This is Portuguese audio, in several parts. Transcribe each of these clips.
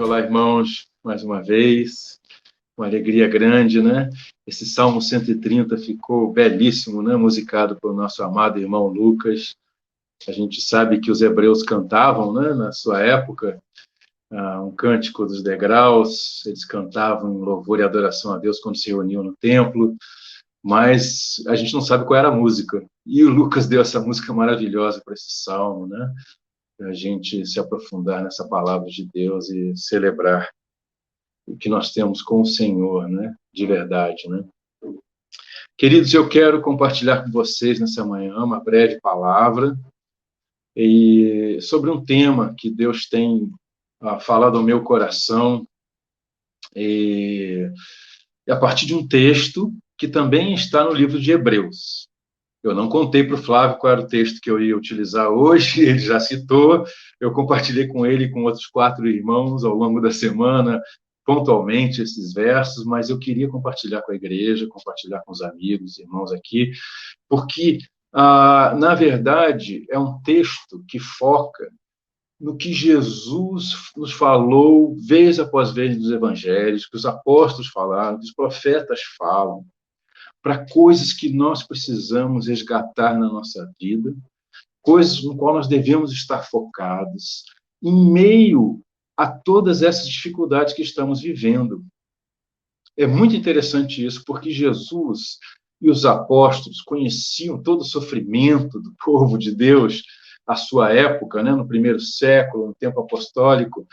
Olá, irmãos, mais uma vez, uma alegria grande, né? Esse Salmo 130 ficou belíssimo, né? Musicado pelo nosso amado irmão Lucas. A gente sabe que os hebreus cantavam, né? Na sua época, um cântico dos degraus, eles cantavam em louvor e adoração a Deus quando se reuniam no templo, mas a gente não sabe qual era a música. E o Lucas deu essa música maravilhosa para esse salmo, né? Para a gente se aprofundar nessa palavra de Deus e celebrar o que nós temos com o Senhor, né? De verdade, né? Queridos, eu quero compartilhar com vocês nessa manhã uma breve palavra e sobre um tema que Deus tem falado ao meu coração e a partir de um texto que também está no livro de Hebreus. Eu não contei para o Flávio qual era o texto que eu ia utilizar hoje, ele já citou, eu compartilhei com ele e com outros 4 irmãos ao longo da semana, pontualmente, esses versos, mas eu queria compartilhar com a igreja, compartilhar com os amigos, irmãos aqui, porque, na verdade, é um texto que foca no que Jesus nos falou vez após vez nos evangelhos, que os apóstolos falaram, que os profetas falam, para coisas que nós precisamos resgatar na nossa vida, coisas no qual nós devemos estar focados, em meio a todas essas dificuldades que estamos vivendo. É muito interessante isso, porque Jesus e os apóstolos conheciam todo o sofrimento do povo de Deus à sua época, né, no primeiro século, no tempo apostólico,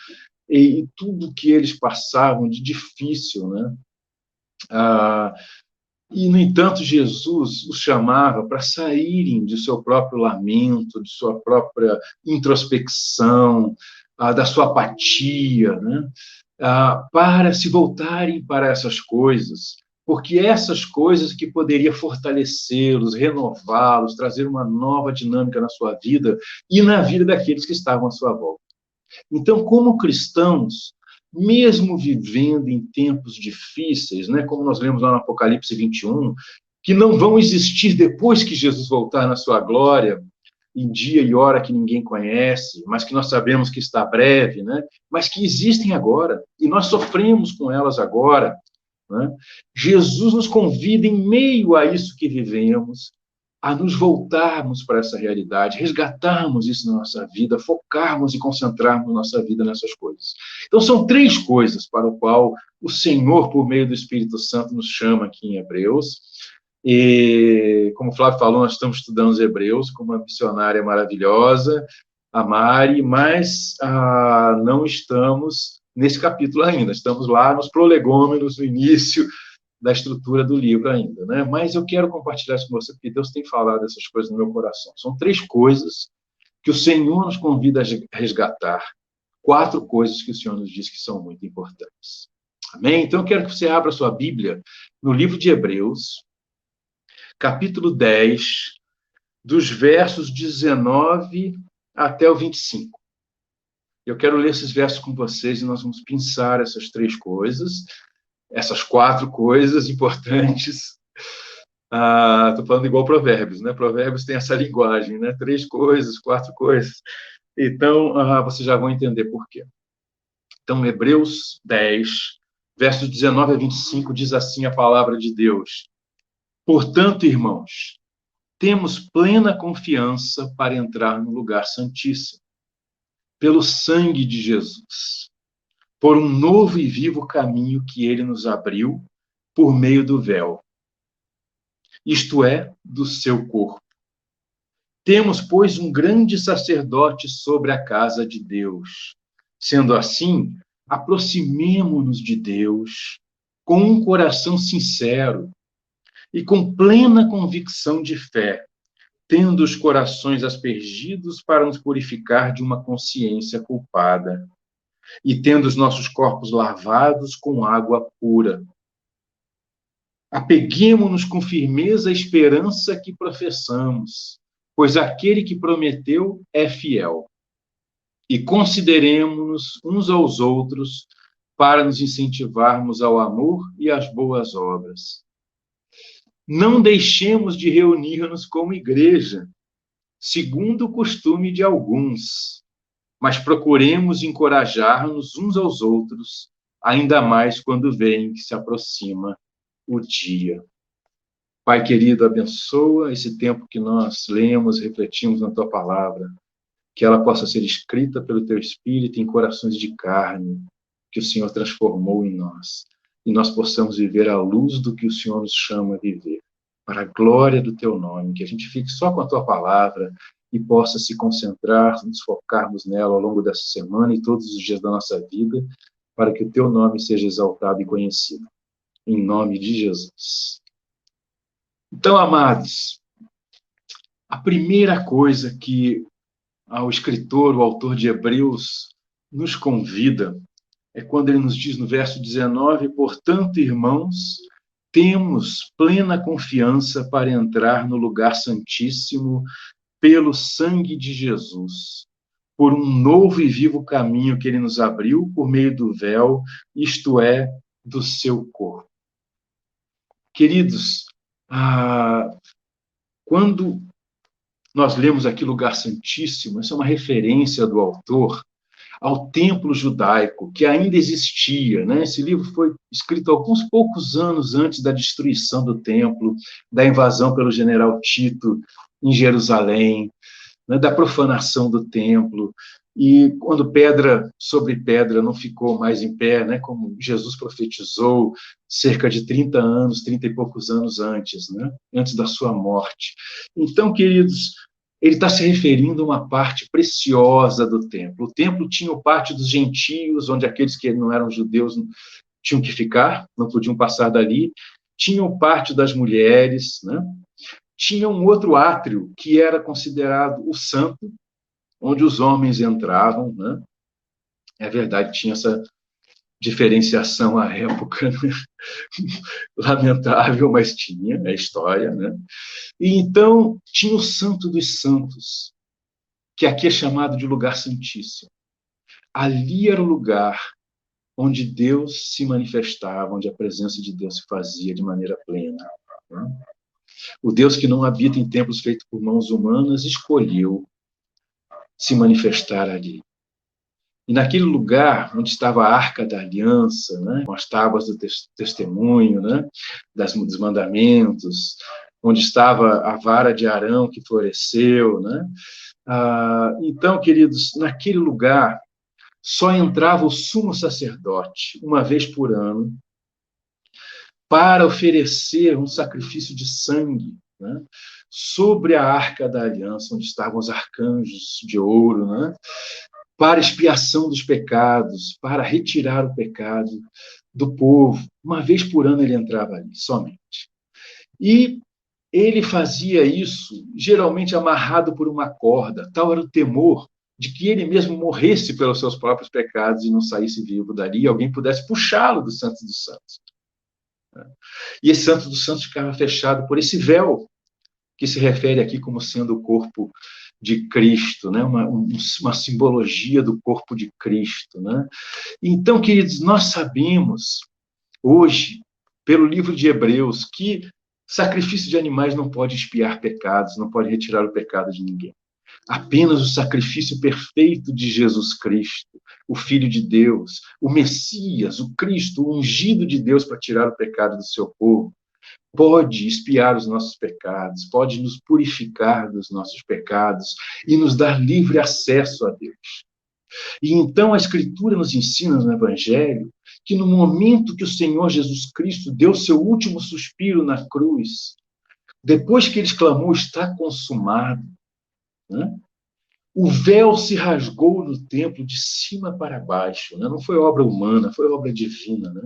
e tudo que eles passavam de difícil, né? E, no entanto, Jesus os chamava para saírem de seu próprio lamento, de sua própria introspecção, da sua apatia, né? Para se voltarem para essas coisas, porque essas coisas que poderiam fortalecê-los, renová-los, trazer uma nova dinâmica na sua vida e na vida daqueles que estavam à sua volta. Então, como cristãos, mesmo vivendo em tempos difíceis, né, como nós lemos lá no Apocalipse 21, que não vão existir depois que Jesus voltar na sua glória, em dia e hora que ninguém conhece, mas que nós sabemos que está breve, né, mas que existem agora, e nós sofremos com elas agora, né? Jesus nos convida, em meio a isso que vivemos, a nos voltarmos para essa realidade, resgatarmos isso na nossa vida, focarmos e concentrarmos nossa vida nessas coisas. Então, são 3 coisas para o qual o Senhor, por meio do Espírito Santo, nos chama aqui em Hebreus. E, como o Flávio falou, nós estamos estudando os Hebreus com uma missionária maravilhosa, a Mari, mas não estamos nesse capítulo ainda, estamos lá nos prolegômenos, no início da estrutura do livro ainda, né? Mas eu quero compartilhar isso com você, porque Deus tem falado essas coisas no meu coração. São 3 coisas que o Senhor nos convida a resgatar. 4 coisas que o Senhor nos diz que são muito importantes. Amém? Então, eu quero que você abra a sua Bíblia no livro de Hebreus, capítulo 10, dos versos 19 até o 25. Eu quero ler esses versos com vocês e nós vamos pensar essas 3 coisas, essas 4 coisas importantes. Estou falando igual Provérbios, né? Provérbios tem essa linguagem, né? 3 coisas, 4 coisas. Então, vocês já vão entender por quê. Então, Hebreus 10, versos 19 a 25, diz assim a palavra de Deus. Portanto, irmãos, temos plena confiança para entrar no lugar santíssimo, pelo sangue de Jesus, por um novo e vivo caminho que ele nos abriu por meio do véu, isto é, do seu corpo. Temos, pois, um grande sacerdote sobre a casa de Deus. Sendo assim, aproximemo-nos de Deus com um coração sincero e com plena convicção de fé, tendo os corações aspergidos para nos purificar de uma consciência culpada e tendo os nossos corpos lavados com água pura. Apeguemo-nos com firmeza à esperança que professamos, pois aquele que prometeu é fiel. E consideremo-nos uns aos outros para nos incentivarmos ao amor e às boas obras. Não deixemos de reunir-nos como igreja, segundo o costume de alguns, mas procuremos encorajar-nos uns aos outros, ainda mais quando veem que se aproxima o dia. Pai querido, abençoa esse tempo que nós lemos, refletimos na Tua palavra, que ela possa ser escrita pelo Teu Espírito em corações de carne, que o Senhor transformou em nós, e nós possamos viver à luz do que o Senhor nos chama a viver, para a glória do Teu nome, que a gente fique só com a Tua palavra e possa se concentrar, nos focarmos nela ao longo dessa semana e todos os dias da nossa vida, para que o Teu nome seja exaltado e conhecido. Em nome de Jesus. Então, amados, a primeira coisa que o escritor, o autor de Hebreus, nos convida é quando ele nos diz no verso 19: portanto, irmãos, temos plena confiança para entrar no lugar santíssimo pelo sangue de Jesus, por um novo e vivo caminho que ele nos abriu por meio do véu, isto é, do seu corpo. Queridos, quando nós lemos aqui lugar santíssimo, essa é uma referência do autor ao templo judaico, que ainda existia, né? Esse livro foi escrito alguns poucos anos antes da destruição do templo, da invasão pelo general Tito em Jerusalém, né? Da profanação do templo, e quando pedra sobre pedra não ficou mais em pé, né? Como Jesus profetizou cerca de 30 anos, 30 e poucos anos antes, né? Antes da sua morte. Então, queridos, ele está se referindo a uma parte preciosa do templo. O templo tinha o pátio dos gentios, onde aqueles que não eram judeus tinham que ficar, não podiam passar dali. Tinha o pátio das mulheres, né? Tinha um outro átrio, que era considerado o santo, onde os homens entravam, né? É verdade, tinha essa diferenciação à época, né? Lamentável, mas tinha, é história, né? E então tinha o Santo dos Santos, que aqui é chamado de lugar santíssimo. Ali era o lugar onde Deus se manifestava, onde a presença de Deus se fazia de maneira plena, né? O Deus que não habita em templos feitos por mãos humanas escolheu se manifestar ali. E naquele lugar onde estava a Arca da Aliança, né, com as tábuas do testemunho, né, dos mandamentos, onde estava a vara de Arão que floresceu, né? Então, queridos, naquele lugar só entrava o sumo sacerdote uma vez por ano para oferecer um sacrifício de sangue, né, sobre a Arca da Aliança, onde estavam os arcanjos de ouro, né, para expiação dos pecados, para retirar o pecado do povo. Uma vez por ano ele entrava ali, somente. E ele fazia isso, geralmente amarrado por uma corda. Tal era o temor de que ele mesmo morresse pelos seus próprios pecados e não saísse vivo dali, e alguém pudesse puxá-lo do Santo dos Santos. E esse Santo dos Santos ficava fechado por esse véu, que se refere aqui como sendo o corpo de Cristo, né? Uma simbologia do corpo de Cristo, né? Então, queridos, nós sabemos hoje, pelo livro de Hebreus, que sacrifício de animais não pode expiar pecados, não pode retirar o pecado de ninguém. Apenas o sacrifício perfeito de Jesus Cristo, o Filho de Deus, o Messias, o Cristo, o ungido de Deus para tirar o pecado do seu povo, pode expiar os nossos pecados, pode nos purificar dos nossos pecados e nos dar livre acesso a Deus. E então a Escritura nos ensina no Evangelho que no momento que o Senhor Jesus Cristo deu seu último suspiro na cruz, depois que ele exclamou, está consumado, né? O véu se rasgou no templo de cima para baixo, né? Não foi obra humana, foi obra divina, né?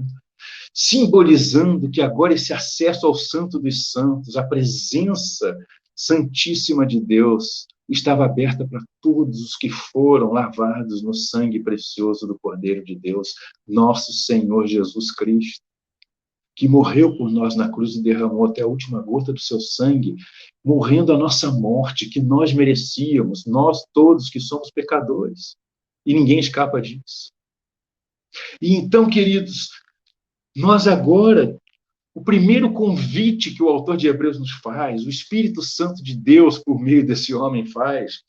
Simbolizando que agora esse acesso ao Santo dos Santos, a presença santíssima de Deus, estava aberta para todos os que foram lavados no sangue precioso do Cordeiro de Deus, nosso Senhor Jesus Cristo, que morreu por nós na cruz e derramou até a última gota do seu sangue, morrendo a nossa morte, que nós merecíamos, nós todos que somos pecadores. E ninguém escapa disso. E então, queridos, nós agora, o primeiro convite que o autor de Hebreus nos faz, o Espírito Santo de Deus, por meio desse homem, faz,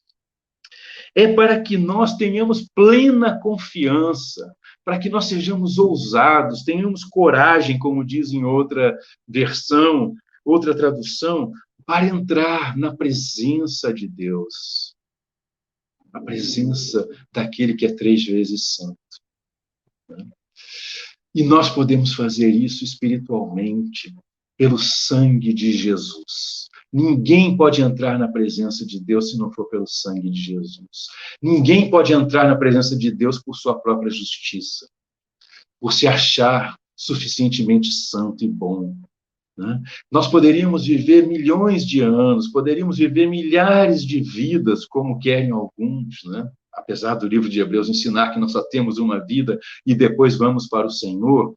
É para que nós tenhamos plena confiança, para que nós sejamos ousados, tenhamos coragem, como diz em outra versão, outra tradução, para entrar na presença de Deus, a presença daquele que é 3 vezes santo. E nós podemos fazer isso espiritualmente, pelo sangue de Jesus. Ninguém pode entrar na presença de Deus se não for pelo sangue de Jesus. Ninguém pode entrar na presença de Deus por sua própria justiça, por se achar suficientemente santo e bom. Né? Nós poderíamos viver milhões de anos, poderíamos viver milhares de vidas, como querem alguns, né? Apesar do livro de Hebreus ensinar que nós só temos uma vida e depois vamos para o Senhor,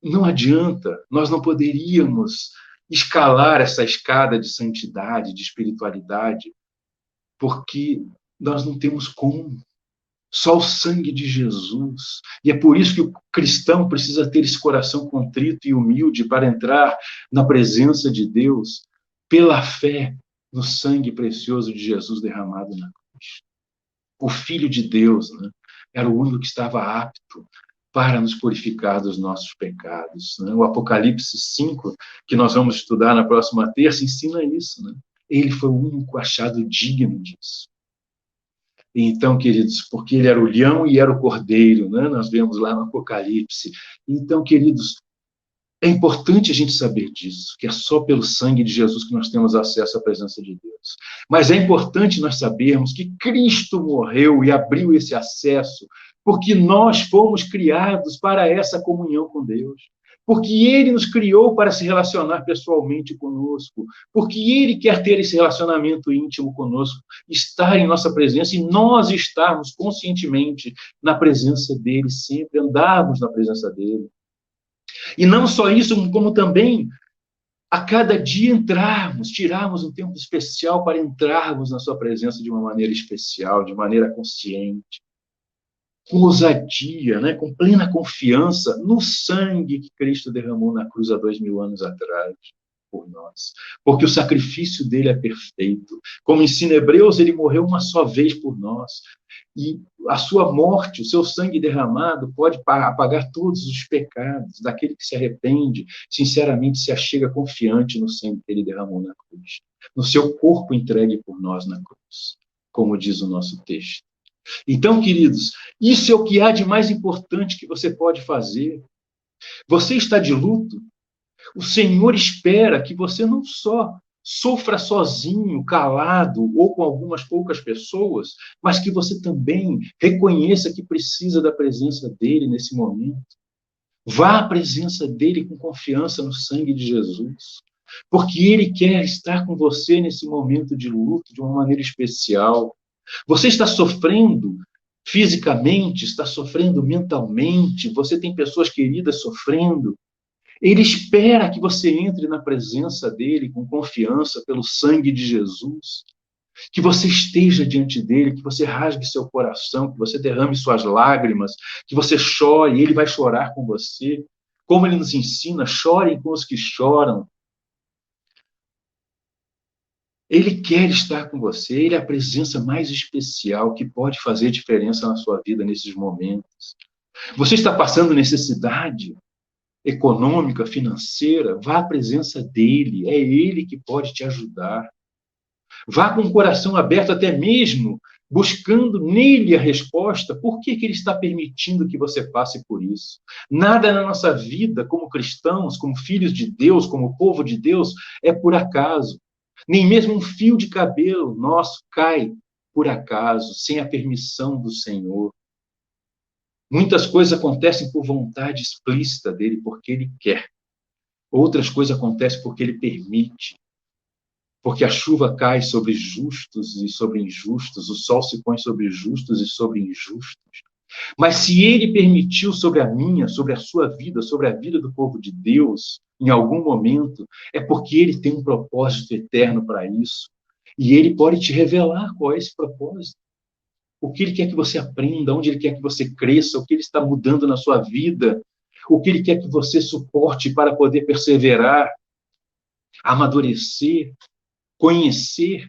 não adianta, nós não poderíamos escalar essa escada de santidade, de espiritualidade, porque nós não temos como. Só o sangue de Jesus. E é por isso que o cristão precisa ter esse coração contrito e humilde para entrar na presença de Deus pela fé no sangue precioso de Jesus derramado na cruz. O Filho de Deus, né, era o único que estava apto para nos purificar dos nossos pecados. Né? O Apocalipse 5, que nós vamos estudar na próxima terça, ensina isso. Né? Ele foi o único achado digno disso. Então, queridos, porque ele era o leão e era o cordeiro, né? Nós vemos lá no Apocalipse. Então, queridos, é importante a gente saber disso, que é só pelo sangue de Jesus que nós temos acesso à presença de Deus. Mas é importante nós sabermos que Cristo morreu e abriu esse acesso, porque nós fomos criados para essa comunhão com Deus. Porque Ele nos criou para se relacionar pessoalmente conosco, porque Ele quer ter esse relacionamento íntimo conosco, estar em nossa presença e nós estarmos conscientemente na presença dEle, sempre andarmos na presença dEle. E não só isso, como também a cada dia entrarmos, tirarmos um tempo especial para entrarmos na sua presença de uma maneira especial, de maneira consciente, com ousadia, né, com plena confiança no sangue que Cristo derramou na cruz há 2000 anos atrás por nós. Porque o sacrifício dele é perfeito. Como ensina Hebreus, ele morreu uma só vez por nós. E a sua morte, o seu sangue derramado, pode apagar todos os pecados daquele que se arrepende, sinceramente se achega confiante no sangue que ele derramou na cruz, no seu corpo entregue por nós na cruz, como diz o nosso texto. Então, queridos, isso é o que há de mais importante que você pode fazer. Você está de luto? O Senhor espera que você não só sofra sozinho, calado, ou com algumas poucas pessoas, mas que você também reconheça que precisa da presença dele nesse momento. Vá à presença dele com confiança no sangue de Jesus, porque ele quer estar com você nesse momento de luto de uma maneira especial. Você está sofrendo fisicamente, está sofrendo mentalmente, você tem pessoas queridas sofrendo. Ele espera que você entre na presença dele com confiança pelo sangue de Jesus, que você esteja diante dele, que você rasgue seu coração, que você derrame suas lágrimas, que você chore, e ele vai chorar com você. Como ele nos ensina, chorem com os que choram. Ele quer estar com você, ele é a presença mais especial que pode fazer diferença na sua vida nesses momentos. Você está passando necessidade econômica, financeira, vá à presença dele, é ele que pode te ajudar. Vá com o coração aberto, até mesmo buscando nele a resposta, por que ele está permitindo que você passe por isso? Nada na nossa vida, como cristãos, como filhos de Deus, como povo de Deus, é por acaso. Nem mesmo um fio de cabelo nosso cai por acaso, sem a permissão do Senhor. Muitas coisas acontecem por vontade explícita dele, porque ele quer. Outras coisas acontecem porque ele permite. Porque a chuva cai sobre justos e sobre injustos, o sol se põe sobre justos e sobre injustos. Mas se ele permitiu sobre a minha, sobre a sua vida, sobre a vida do povo de Deus, em algum momento, é porque ele tem um propósito eterno para isso. E ele pode te revelar qual é esse propósito. O que ele quer que você aprenda, onde ele quer que você cresça, o que ele está mudando na sua vida, o que ele quer que você suporte para poder perseverar, amadurecer, conhecer.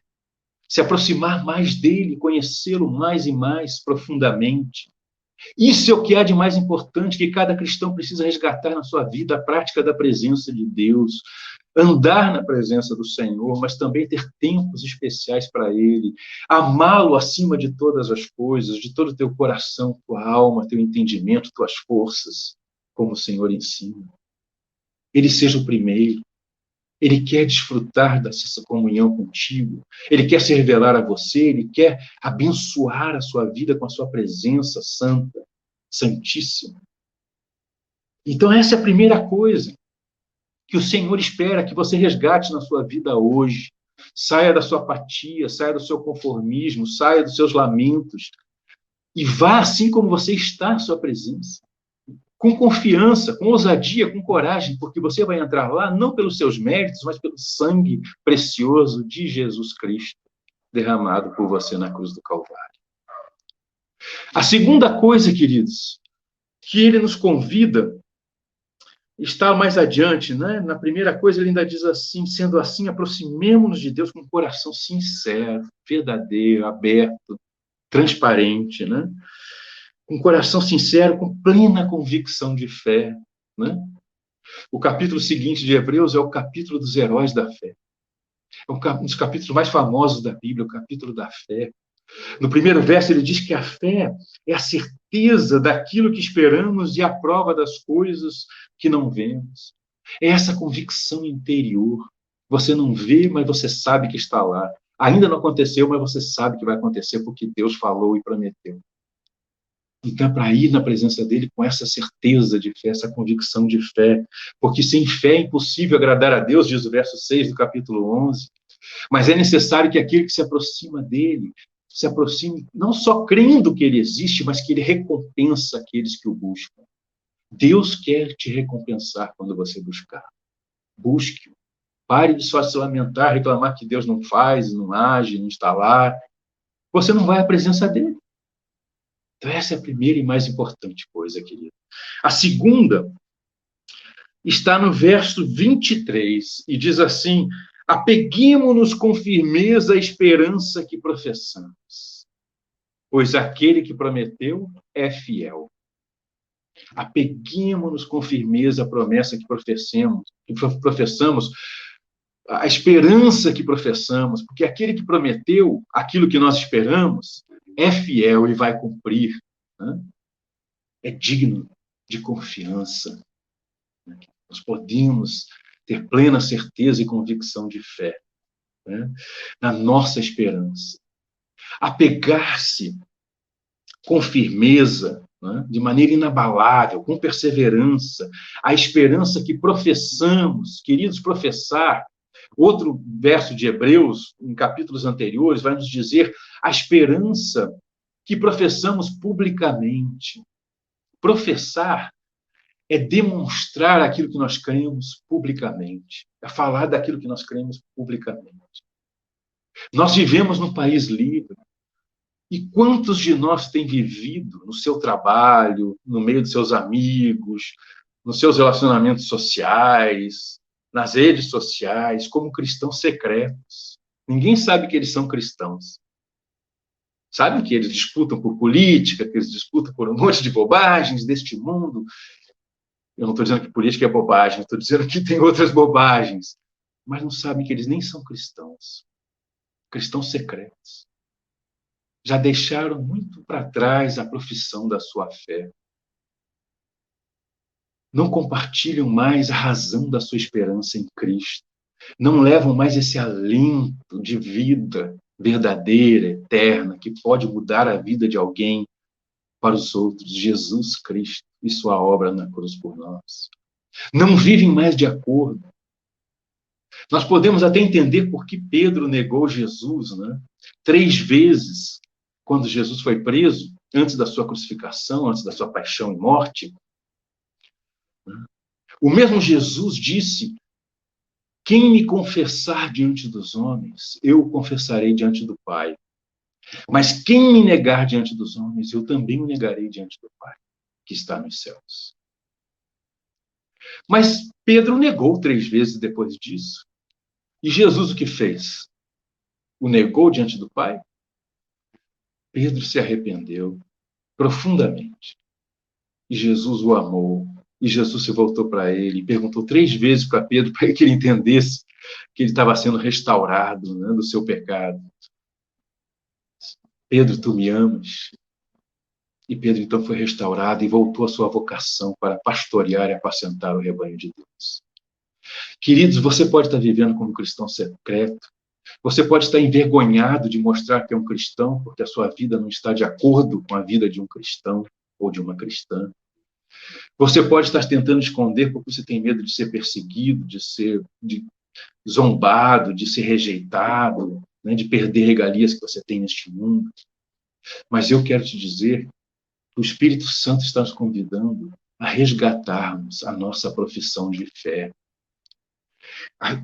se aproximar mais dele, conhecê-lo mais e mais profundamente. Isso é o que há de mais importante que cada cristão precisa resgatar na sua vida, a prática da presença de Deus, andar na presença do Senhor, mas também ter tempos especiais para Ele, amá-lo acima de todas as coisas, de todo o teu coração, tua alma, teu entendimento, tuas forças, como o Senhor ensina. Ele seja o primeiro. Ele quer desfrutar dessa comunhão contigo. Ele quer se revelar a você. Ele quer abençoar a sua vida com a sua presença santa, santíssima. Então, essa é a primeira coisa que o Senhor espera que você resgate na sua vida hoje. Saia da sua apatia, saia do seu conformismo, saia dos seus lamentos e vá assim como você está à sua presença. Com confiança, com ousadia, com coragem, porque você vai entrar lá não pelos seus méritos, mas pelo sangue precioso de Jesus Cristo, derramado por você na cruz do Calvário. A segunda coisa, queridos, que ele nos convida está mais adiante, né? Na primeira coisa ele ainda diz assim, sendo assim, aproximemo-nos de Deus com um coração sincero, verdadeiro, aberto, transparente, né? Com coração sincero, com plena convicção de fé, né? O capítulo seguinte de Hebreus é o capítulo dos heróis da fé. É um dos capítulos mais famosos da Bíblia, o capítulo da fé. No primeiro verso ele diz que a fé é a certeza daquilo que esperamos e a prova das coisas que não vemos. É essa convicção interior. Você não vê, mas você sabe que está lá. Ainda não aconteceu, mas você sabe que vai acontecer porque Deus falou e prometeu. Então, é para ir na presença dele com essa certeza de fé, essa convicção de fé. Porque sem fé é impossível agradar a Deus, diz o verso 6 do capítulo 11. Mas é necessário que aquele que se aproxima dele se aproxime não só crendo que ele existe, mas que ele recompensa aqueles que o buscam. Deus quer te recompensar quando você buscar. Busque-o. Pare de só se lamentar, reclamar que Deus não faz, não age, não está lá. Você não vai à presença dele. Então, essa é a primeira e mais importante coisa, querido. A segunda está no verso 23, e diz assim: apeguemo-nos com firmeza à esperança que professamos, pois aquele que prometeu é fiel. Apeguemo-nos com firmeza à promessa que professamos, a esperança que professamos, porque aquele que prometeu aquilo que nós esperamos é fiel e vai cumprir, né? É digno de confiança. Nós podemos ter plena certeza e convicção de fé, né? Na nossa esperança. Apegar-se com firmeza, né? De maneira inabalável, com perseverança, à esperança que professamos. Queridos, professar. Outro verso de Hebreus, em capítulos anteriores, vai nos dizer a esperança que professamos publicamente. Professar é demonstrar aquilo que nós cremos publicamente, é falar daquilo que nós cremos publicamente. Nós vivemos num país livre. E quantos de nós têm vivido no seu trabalho, no meio dos seus amigos, nos seus relacionamentos sociais, nas redes sociais, como cristãos secretos? Ninguém sabe que eles são cristãos. Sabem que eles disputam por política, que eles disputam por um monte de bobagens deste mundo. Eu não estou dizendo que política é bobagem, estou dizendo que tem outras bobagens. Mas não sabem que eles nem são cristãos. Cristãos secretos. Já deixaram muito para trás a profissão da sua fé. Não compartilham mais a razão da sua esperança em Cristo. Não levam mais esse alento de vida verdadeira, eterna, que pode mudar a vida de alguém para os outros. Jesus Cristo e sua obra na cruz por nós. Não vivem mais de acordo. Nós podemos até entender por que Pedro negou Jesus, né? 3 vezes, quando Jesus foi preso, antes da sua crucificação, antes da sua paixão e morte. O mesmo Jesus disse: quem me confessar diante dos homens, eu o confessarei diante do Pai. Mas quem me negar diante dos homens, eu também o negarei diante do Pai, que está nos céus. Mas Pedro negou 3 vezes depois disso. E Jesus o que fez? o negou diante do Pai? Pedro se arrependeu profundamente. E Jesus o amou. E Jesus se voltou para ele e perguntou 3 vezes para Pedro, para que ele entendesse que ele estava sendo restaurado, né, do seu pecado. Pedro, tu me amas? E Pedro então foi restaurado e voltou à sua vocação para pastorear e apacentar o rebanho de Deus. Queridos, você pode estar vivendo como um cristão secreto. Você pode estar envergonhado de mostrar que é um cristão, porque a sua vida não está de acordo com a vida de um cristão ou de uma cristã. Você pode estar tentando esconder porque você tem medo de ser perseguido, de ser zombado, de ser rejeitado, né, de perder regalias que você tem neste mundo. Mas eu quero te dizer que o Espírito Santo está nos convidando a resgatarmos a nossa profissão de fé, a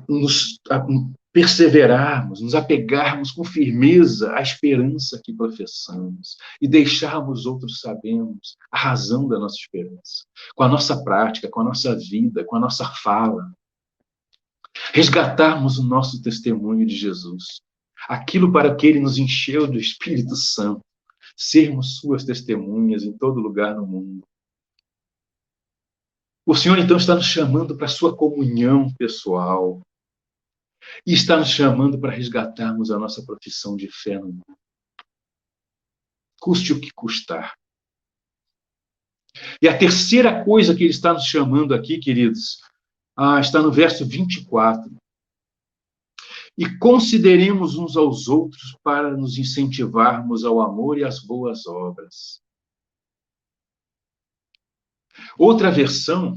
perseverarmos, nos apegarmos com firmeza à esperança que professamos e deixarmos outros sabermos a razão da nossa esperança, com a nossa prática, com a nossa vida, com a nossa fala. Resgatarmos o nosso testemunho de Jesus, aquilo para que ele nos encheu do Espírito Santo, sermos suas testemunhas em todo lugar no mundo. O Senhor, então, está nos chamando para a sua comunhão pessoal e está nos chamando para resgatarmos a nossa profissão de fé no mundo. Custe o que custar. E a terceira coisa que ele está nos chamando aqui, queridos, está no verso 24. E consideremos uns aos outros para nos incentivarmos ao amor e às boas obras. Outra versão,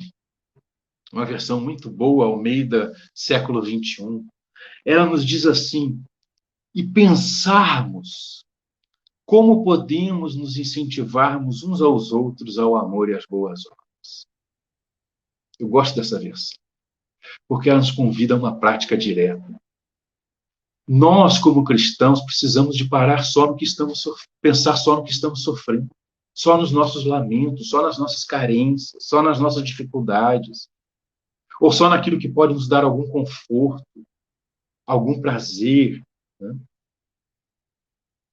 uma versão muito boa, Almeida, século 21, ela nos diz assim: e pensarmos como podemos nos incentivarmos uns aos outros ao amor e às boas obras. Eu gosto dessa versão, porque ela nos convida a uma prática direta. Nós, como cristãos, precisamos de parar só no que estamos pensar só no que estamos sofrendo, só nos nossos lamentos, só nas nossas carências, só nas nossas dificuldades, ou só naquilo que pode nos dar algum conforto, algum prazer, né?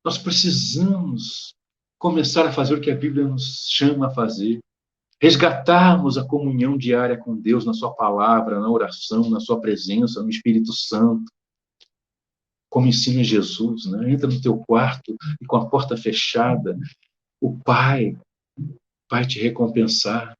Nós precisamos começar a fazer o que a Bíblia nos chama a fazer, resgatarmos a comunhão diária com Deus na sua palavra, na oração, na sua presença, no Espírito Santo, como ensina Jesus, né? Entra no teu quarto e com a porta fechada, o Pai vai te recompensar.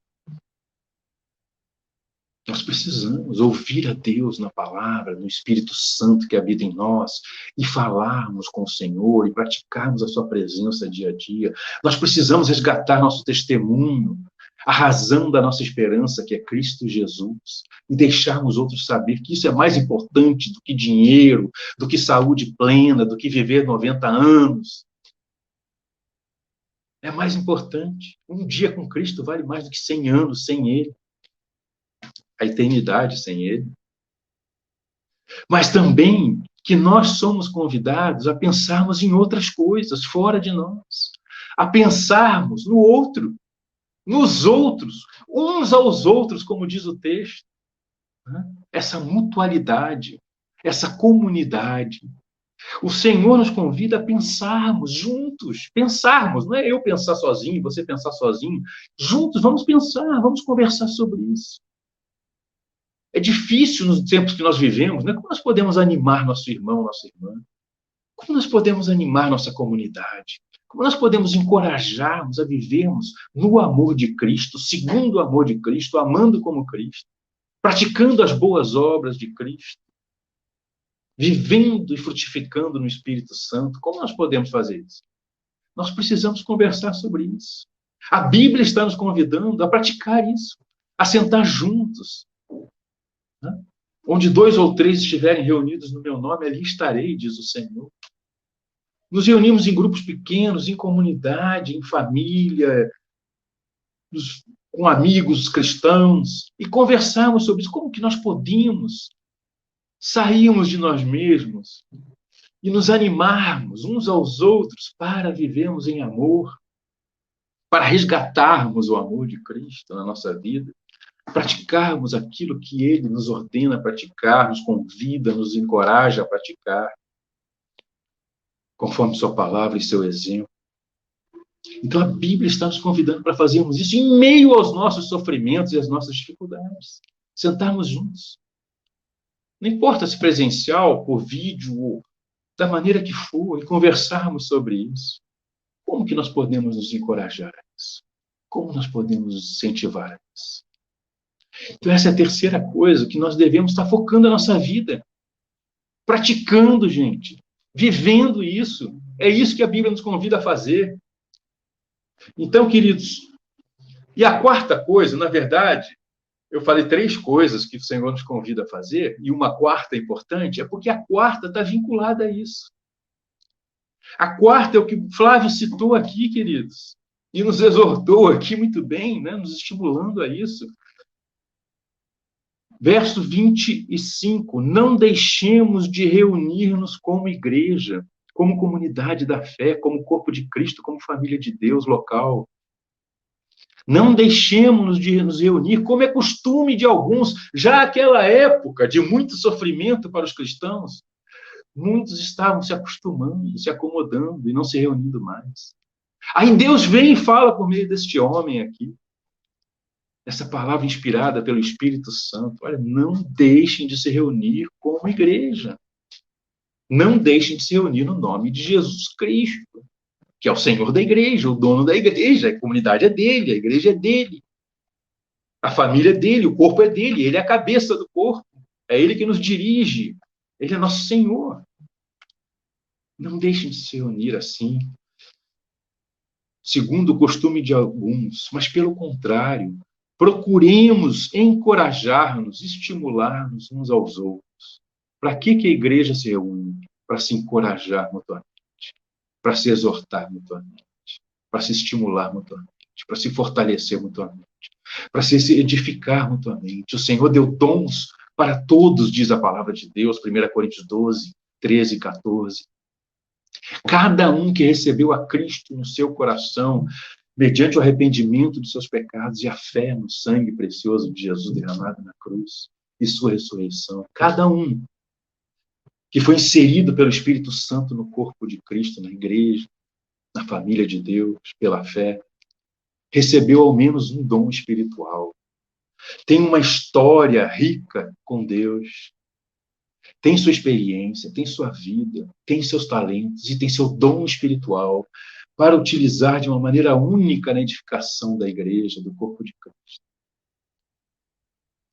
Nós precisamos ouvir a Deus na palavra, no Espírito Santo que habita em nós, e falarmos com o Senhor, e praticarmos a sua presença dia a dia. Nós precisamos resgatar nosso testemunho, a razão da nossa esperança, que é Cristo Jesus, e deixarmos outros saber que isso é mais importante do que dinheiro, do que saúde plena, do que viver 90 anos. É mais importante. Um dia com Cristo vale mais do que 100 anos sem Ele. A eternidade sem Ele. Mas também que nós somos convidados a pensarmos em outras coisas fora de nós, a pensarmos no outro, nos outros, uns aos outros, como diz o texto, né? Essa mutualidade, essa comunidade. O Senhor nos convida a pensarmos juntos, pensarmos, não é eu pensar sozinho, você pensar sozinho, juntos vamos pensar, vamos conversar sobre isso. É difícil nos tempos que nós vivemos, né? Como nós podemos animar nosso irmão, nossa irmã? Como nós podemos animar nossa comunidade? Como nós podemos encorajarmos a vivermos no amor de Cristo, segundo o amor de Cristo, amando como Cristo, praticando as boas obras de Cristo, vivendo e frutificando no Espírito Santo? Como nós podemos fazer isso? Nós precisamos conversar sobre isso. A Bíblia está nos convidando a praticar isso, a sentar juntos, né? Onde 2 ou 3 estiverem reunidos no meu nome, ali estarei, diz o Senhor. Nos reunimos em grupos pequenos, em comunidade, em família, com amigos cristãos, e conversarmos sobre isso. Como que nós podíamos sairmos de nós mesmos e nos animarmos uns aos outros para vivermos em amor, para resgatarmos o amor de Cristo na nossa vida, praticarmos aquilo que Ele nos ordena praticar, nos convida, nos encoraja a praticar. conforme sua palavra e seu exemplo. Então a Bíblia está nos convidando para fazermos isso em meio aos nossos sofrimentos e às nossas dificuldades. Sentarmos juntos. Não importa se presencial, por vídeo, ou da maneira que for, e conversarmos sobre isso. Como que nós podemos nos encorajar a isso? Como nós podemos nos incentivar a isso? Então essa é a terceira coisa que nós devemos estar focando a nossa vida. Praticando, gente. Vivendo isso. É isso que a Bíblia nos convida a fazer. Então, queridos, e a quarta coisa, na verdade, eu falei três coisas que o Senhor nos convida a fazer, e uma quarta importante, é porque a quarta está vinculada a isso. A quarta é o que o Flávio citou aqui, queridos, e nos exortou aqui muito bem, né, nos estimulando a isso. Verso 25, não deixemos de reunir-nos como igreja, como comunidade da fé, como corpo de Cristo, como família de Deus local. Não deixemos de nos reunir, como é costume de alguns, já aquela época de muito sofrimento para os cristãos, muitos estavam se acostumando, se acomodando e não se reunindo mais. Aí Deus vem e fala por meio deste homem aqui, essa palavra inspirada pelo Espírito Santo. Olha, não deixem de se reunir como igreja. Não deixem de se reunir no nome de Jesus Cristo, que é o Senhor da igreja, o dono da igreja. A comunidade é dele, a igreja é dele. A família é dele, o corpo é dele, ele é a cabeça do corpo. É ele que nos dirige. Ele é nosso Senhor. Não deixem de se reunir assim, segundo o costume de alguns, mas pelo contrário, procuremos encorajar-nos, estimular-nos uns aos outros. Para que a igreja se reúne? Para se encorajar mutuamente, para se exortar mutuamente, para se estimular mutuamente, para se fortalecer mutuamente, para se edificar mutuamente. O Senhor deu dons para todos, diz a palavra de Deus, 1 Coríntios 12, 13 e 14. Cada um que recebeu a Cristo no seu coração, mediante o arrependimento de seus pecados e a fé no sangue precioso de Jesus derramado na cruz e sua ressurreição. Cada um que foi inserido pelo Espírito Santo no corpo de Cristo, na igreja, na família de Deus, pela fé, recebeu ao menos um dom espiritual. Tem uma história rica com Deus, tem sua experiência, tem sua vida, tem seus talentos e tem seu dom espiritual para utilizar de uma maneira única na edificação da igreja, do corpo de Cristo.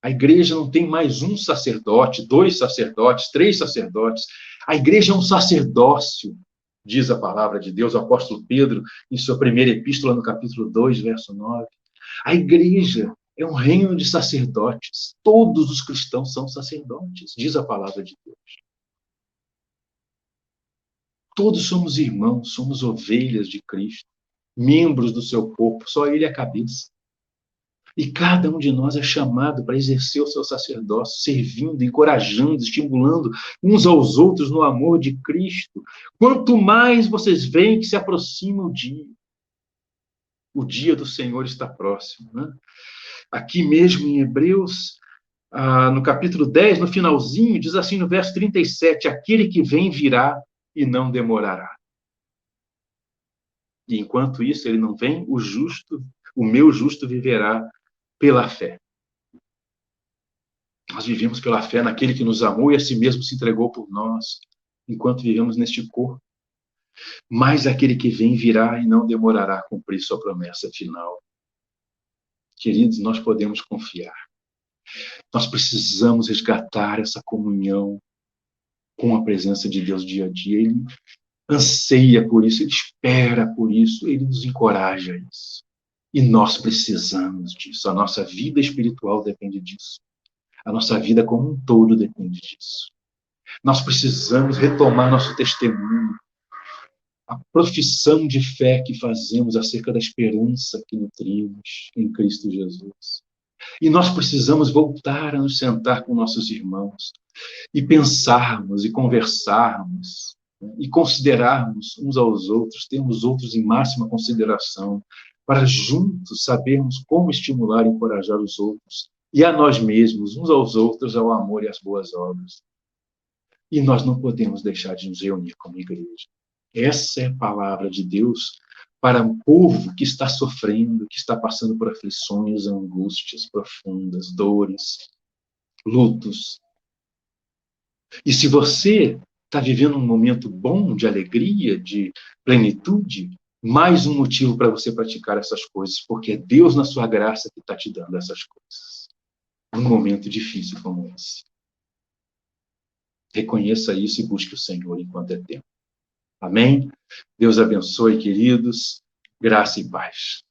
A igreja não tem mais um sacerdote, dois sacerdotes, três sacerdotes. A igreja é um sacerdócio, diz a palavra de Deus, o apóstolo Pedro, em sua primeira epístola, no capítulo 2, verso 9. A igreja é um reino de sacerdotes. Todos os cristãos são sacerdotes, diz a palavra de Deus. Todos somos irmãos, somos ovelhas de Cristo, membros do seu corpo, só ele é a cabeça. E cada um de nós é chamado para exercer o seu sacerdócio, servindo, encorajando, estimulando uns aos outros no amor de Cristo. Quanto mais vocês veem que se aproxima o dia do Senhor está próximo, né? Aqui mesmo em Hebreus, no capítulo 10, no finalzinho, diz assim no verso 37, aquele que vem virá e não demorará. E enquanto isso ele não vem, o meu justo viverá pela fé. Nós vivemos pela fé naquele que nos amou e a si mesmo se entregou por nós, enquanto vivemos neste corpo. Mas aquele que vem virá e não demorará a cumprir sua promessa final. Queridos, nós podemos confiar. Nós precisamos resgatar essa comunhão com a presença de Deus dia a dia. Ele anseia por isso, ele espera por isso, ele nos encoraja a isso. E nós precisamos disso. A nossa vida espiritual depende disso. A nossa vida como um todo depende disso. Nós precisamos retomar nosso testemunho, a profissão de fé que fazemos acerca da esperança que nutrimos em Cristo Jesus. E nós precisamos voltar a nos sentar com nossos irmãos e pensarmos e conversarmos, né, e considerarmos uns aos outros, termos outros em máxima consideração, para juntos sabermos como estimular e encorajar os outros e a nós mesmos, uns aos outros, ao amor e às boas obras. E nós não podemos deixar de nos reunir como igreja. Essa é a palavra de Deus para um povo que está sofrendo, que está passando por aflições, angústias profundas, dores, lutos. E se você está vivendo um momento bom de alegria, de plenitude, mais um motivo para você praticar essas coisas, porque é Deus, na sua graça, que está te dando essas coisas. Num momento difícil como esse. Reconheça isso e busque o Senhor enquanto é tempo. Amém? Deus abençoe, queridos. Graça e paz.